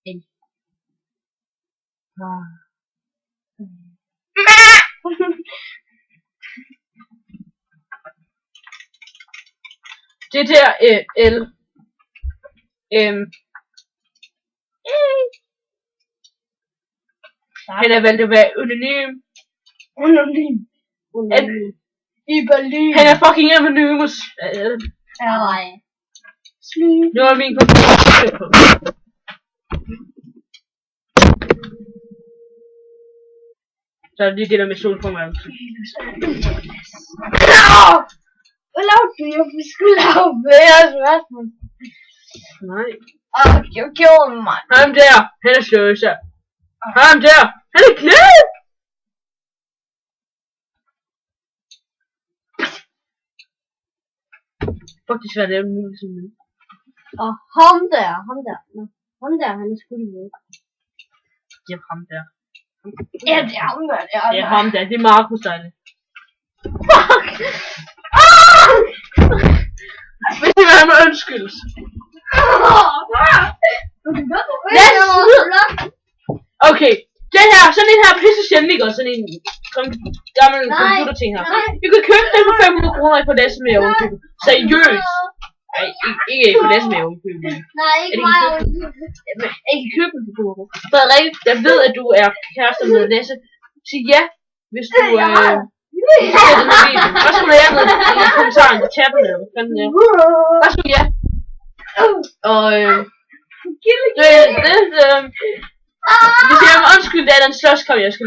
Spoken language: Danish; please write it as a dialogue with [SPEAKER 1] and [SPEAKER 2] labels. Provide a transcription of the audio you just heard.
[SPEAKER 1] En. Det der L. Han er valgt at være anonym.
[SPEAKER 2] I Berlin.
[SPEAKER 1] Han er fucking anonymous.
[SPEAKER 2] Nej.
[SPEAKER 1] Nu er min computer på. Så er det lige det der med solformørkelse.
[SPEAKER 2] Hvad lavede du? Jeg skulle lave mere spørgsmål.
[SPEAKER 1] Nej.
[SPEAKER 2] Jeg gjorde mig.
[SPEAKER 1] Ham der, han er sløse. Ham der, han er glad. Fuck, det er svært at lave en mulig som det.
[SPEAKER 2] Og ham der, han er sgu lige.
[SPEAKER 1] Det er ham der.
[SPEAKER 2] Ja, det er ham der.
[SPEAKER 1] Det er ham der, det er Markus der.
[SPEAKER 2] Fuck!
[SPEAKER 1] Hvis det var med undskyldes. Okay, den her, sådan en her pisse sjældent, ikke? Og sådan en gammel computerting her. Du kan købe den for 500 kroner på Læs med ovenkøbet. Seriøst. Nej, ikke på Læs med ovenkøbet.
[SPEAKER 2] Nej, ikke mig.
[SPEAKER 1] Jeg kan købe den for 500 kroner. Frederik, jeg ved, at du er kærester med Læse. Sig ja, hvis du Hvad skulle du have med i kommentaren til chatten? Hvad skulle ja? Og hvis jeg må undskylde, det er den slåskamp, jeg skal